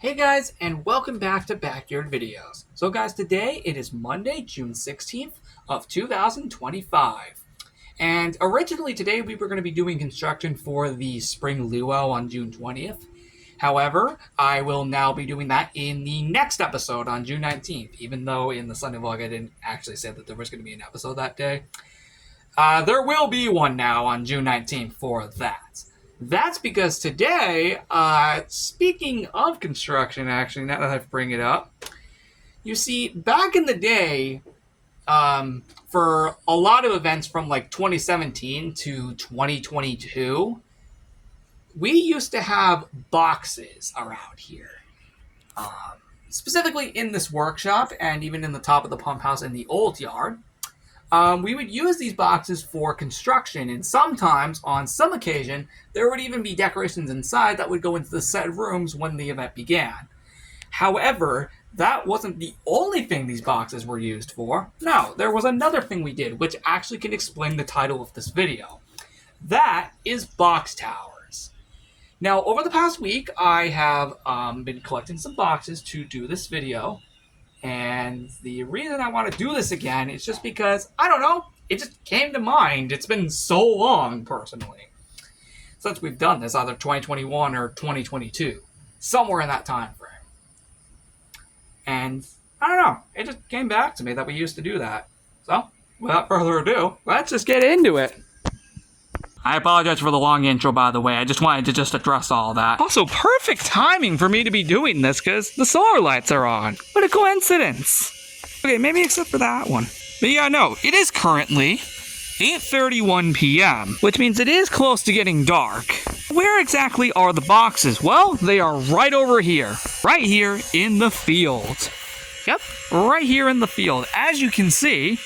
Hey guys, and welcome back to Backyard Videos. So guys, today it is Monday, June 16th of 2025. And originally today we were going to be doing construction for the spring luau on June 20th. However, I will now be doing that in the next episode on June 19th, even though in the Sunday vlog I didn't actually say that there was going to be an episode that day. There will be one now on June 19th for that. That's because today, speaking of construction, actually, now that I bring it up, you see, back in the day, for a lot of events from like 2017 to 2022, we used to have boxes around here. Specifically in this workshop and even in the top of the pump house in the old yard. We would use these boxes for construction, and sometimes, on some occasion, there would even be decorations inside that would go into the set rooms when the event began. However, that wasn't the only thing these boxes were used for. No, there was another thing we did, which actually can explain the title of this video. That is box towers. Now, over the past week, I have been collecting some boxes to do this video. And the reason I want to do this again is just because, I don't know, it just came to mind. It's been so long, personally, since we've done this, either 2021 or 2022. Somewhere in that time frame. And, I don't know, it just came back to me that we used to do that. So, without further ado, let's just get into it. I apologize for the long intro, by the way. I just wanted to just address all that. Also, perfect timing for me to be doing this because the solar lights are on. What a coincidence. Okay, maybe except for that one. But yeah, no, it is currently 8:31 p.m., which means it is close to getting dark. Where exactly are the boxes? Well, they are right over here. Right here in the field. Yep, right here in the field. As you can see,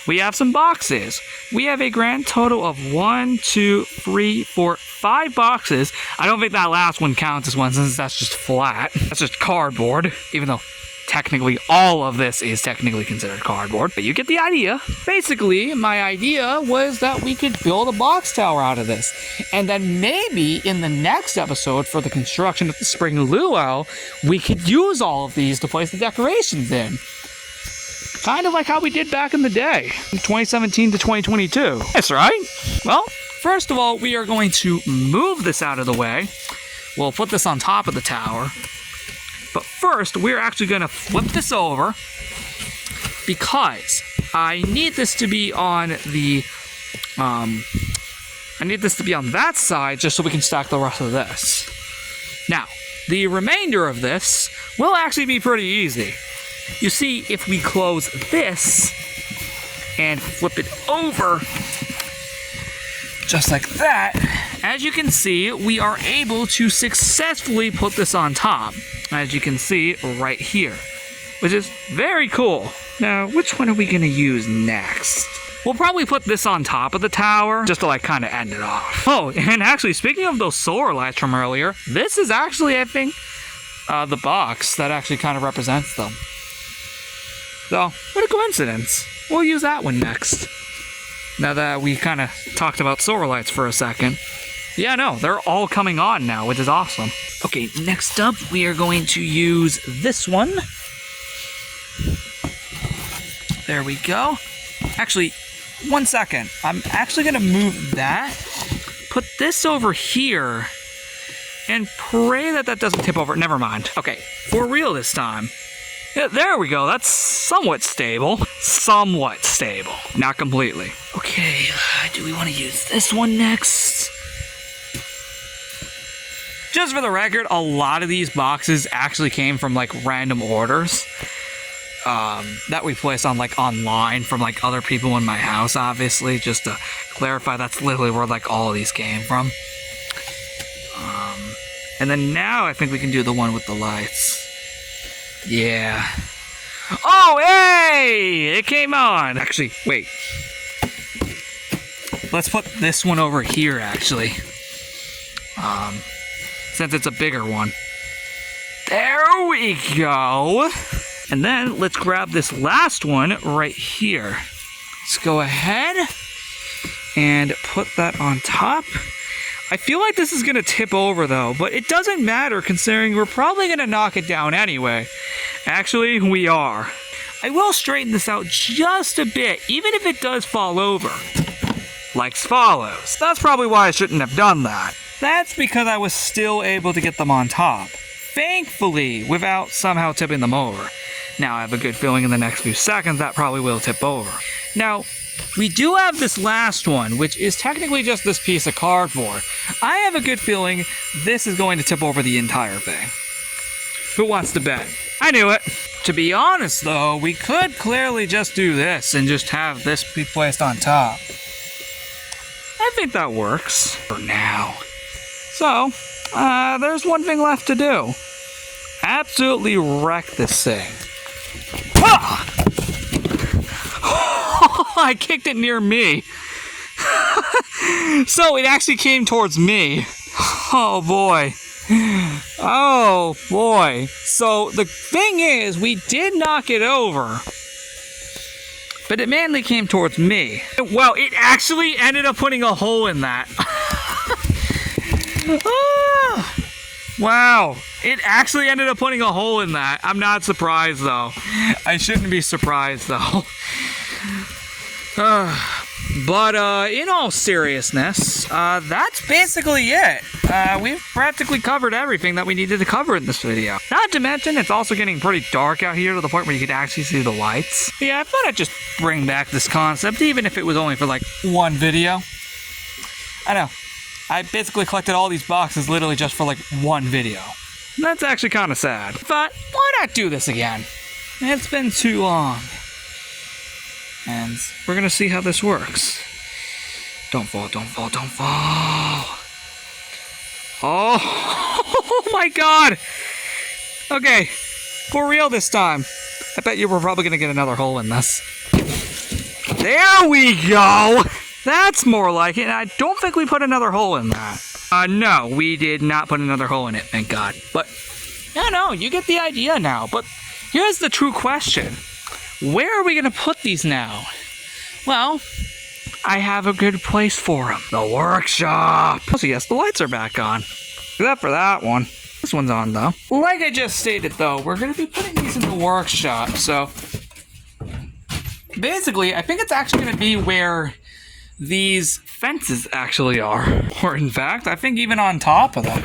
we have some boxes. We have a grand total of 5 boxes. I don't think that last one counts as one since that's just flat. That's just cardboard, even though technically all of this is technically considered cardboard, but you get the idea. Basically, my idea was that we could build a box tower out of this. And then maybe in the next episode for the construction of the spring luau, we could use all of these to place the decorations in. Kind of like how we did back in the day, 2017 to 2022. That's right. Well, first of all, we are going to move this out of the way. We'll put this on top of the tower. But first, we're actually going to flip this over because I need this to be on the, that side just so we can stack the rest of this. Now, the remainder of this will actually be pretty easy. You see, if we close this and flip it over, just like that, as you can see, we are able to successfully put this on top, as you can see right here, which is very cool. Now, which one are we going to use next? We'll probably put this on top of the tower, just to like kind of end it off. Oh, and actually, speaking of those solar lights from earlier, this is actually, I think, the box that actually kind of represents them. So, what a coincidence. We'll use that one next. Now that we kind of talked about solar lights for a second. Yeah, no, they're all coming on now, which is awesome. Okay, next up, we are going to use this one. There we go. Actually, one second. I'm actually going to move that, put this over here, and pray that that doesn't tip over. Never mind. Okay, for real this time. Yeah, there we go. That's somewhat stable. Somewhat stable. Not completely. Okay, do we want to use this one next? Just for the record, a lot of these boxes actually came from like random orders that we placed on like online from like other people in my house, obviously. Just to clarify, that's literally where like all of these came from. And then now I think we can do the one with the lights. Yeah. Oh, hey! It came on. Actually, wait. Let's put this one over here, actually. Since it's a bigger one. There we go. And then let's grab this last one right here. Let's go ahead and put that on top. I feel like this is going to tip over though, but it doesn't matter considering we're probably going to knock it down anyway. Actually, we are. I will straighten this out just a bit, even if it does fall over. Like follows. That's probably why I shouldn't have done that. That's because I was still able to get them on top. Thankfully, without somehow tipping them over. Now, I have a good feeling in the next few seconds that probably will tip over. Now, we do have this last one, which is technically just this piece of cardboard. I have a good feeling this is going to tip over the entire thing. Who wants to bet? I knew it. To be honest, though, we could clearly just do this and just have this be placed on top. I think that works for now. So, there's one thing left to do. Absolutely wreck this thing. Ah! I kicked it near me. So it actually came towards me. Oh boy. Oh boy. So the thing is, we did knock it over, but it mainly came towards me. Well, it actually ended up putting a hole in that. Ah, wow. It actually ended up putting a hole in that. I'm not surprised though. I shouldn't be surprised though. But in all seriousness, that's basically it. We've practically covered everything that we needed to cover in this video. Not to mention, it's also getting pretty dark out here to the point where you could actually see the lights. But yeah, I thought I'd just bring back this concept, even if it was only for like one video. I know. I basically collected all these boxes literally just for like one video. That's actually kind of sad. But why not do this again? It's been too long. And we're gonna see how this works. Don't fall, don't fall, don't fall. Oh my god! Okay, for real this time. I bet you we're probably gonna get another hole in this. There we go! That's more like it. I don't think we put another hole in that. No, we did not put another hole in it, thank God. But, no, you get the idea now. But here's the true question. Where are we going to put these now? Well, I have a good place for them. The workshop. So yes, the lights are back on. Except for that one. This one's on though. Like I just stated though, we're going to be putting these in the workshop. So basically, I think it's actually going to be where these fences actually are. Or in fact, I think even on top of them.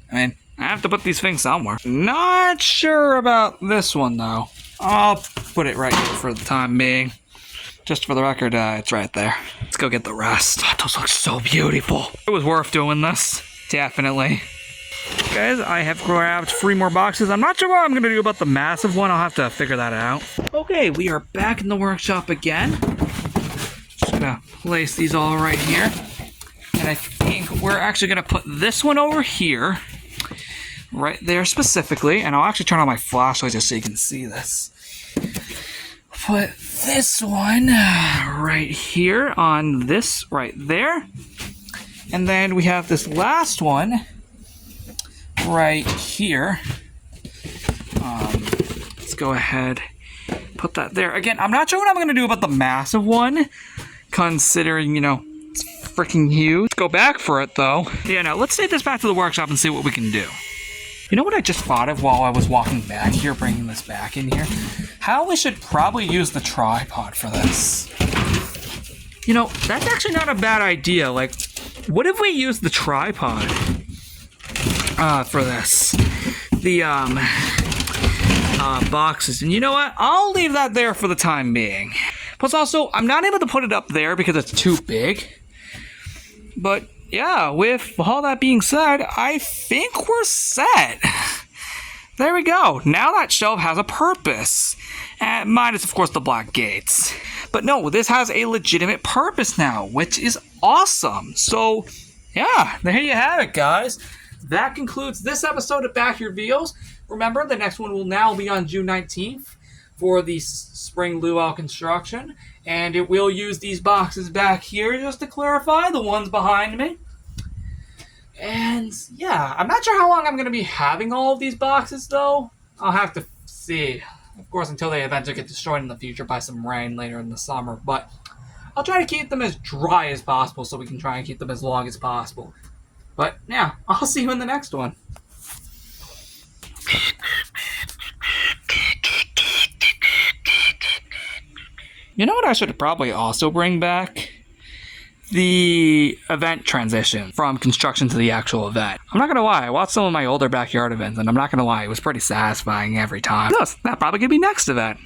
I mean, I have to put these things somewhere. Not sure about this one though. I'll put it right here for the time being. Just for the record, it's right there. Let's go get the rest. Oh, those look so beautiful. It was worth doing this. Definitely. Guys, I have grabbed 3 more boxes. I'm not sure what I'm going to do about the massive one. I'll have to figure that out. Okay, we are back in the workshop again. Just going to place these all right here. And I think we're actually going to put this one over here. Right there specifically, and I'll actually turn on my flashlight just so you can see this. Put this one right here on this right there. And then we have this last one right here. Let's go ahead, put that there. Again, I'm not sure what I'm going to do about the massive one, considering, you know, it's freaking huge. Let's go back for it, though. Yeah, no, let's take this back to the workshop and see what we can do. You know what I just thought of while I was walking back here, bringing this back in here? How we should probably use the tripod for this. You know, that's actually not a bad idea. Like, what if we use the tripod for this? The boxes. And you know what? I'll leave that there for the time being. Plus also, I'm not able to put it up there because it's too big. But yeah, with all that being said, I think we're set. There we go. Now that shelf has a purpose. Minus, of course, the black gates. But no, this has a legitimate purpose now, which is awesome. So, yeah, there you have it, guys. That concludes this episode of Backyard Videos. Remember, the next one will now be on June 19th for the Spring Luau construction. And it will use these boxes back here, just to clarify, the ones behind me. And, yeah, I'm not sure how long I'm going to be having all of these boxes, though. I'll have to see. Of course, until they eventually get destroyed in the future by some rain later in the summer. But I'll try to keep them as dry as possible so we can try and keep them as long as possible. But yeah, I'll see you in the next one. You know what I should probably also bring back? The event transition from construction to the actual event. I'm not gonna lie, I watched some of my older backyard events, and I'm not gonna lie, it was pretty satisfying every time. That probably could be next event.